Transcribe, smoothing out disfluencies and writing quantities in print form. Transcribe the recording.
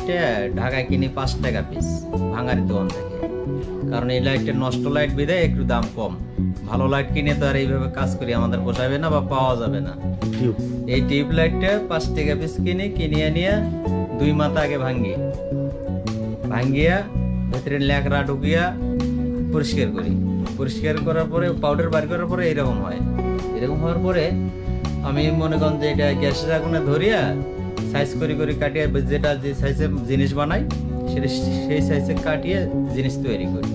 লাইটটা ঢাকায় কিনি 5 টাকা পিস ভাঙারি দোকান থেকে। কারণ এই লাইটটা নষ্ট লাইট বিধায় একটু দাম কম। ভালো লাইট কিনে তো আর এইভাবে কাজ করি আমাদের পোষাবে না বা পাওয়া যাবে না। এই টিউব লাইটটা 5 টাকা পিস কিনিয়ে নিয়ে 2 মাথা আগে ভাঙ্গিয়া ভেতরে ল্যাকড়া ঢুকিয়া পরিষ্কার করি। পরিষ্কার করার পরে পাউডার বার করার পরে এরকম হয়। এরকম হওয়ার পরে আমি মনে করেন যে এটা গ্যাসের আগুনে ধরিয়া সাইজ করে কাটিয়ে যেটা যে সাইজে জিনিস বানাই সেটা সেই সাইজে কাটিয়ে জিনিস তৈরি করি।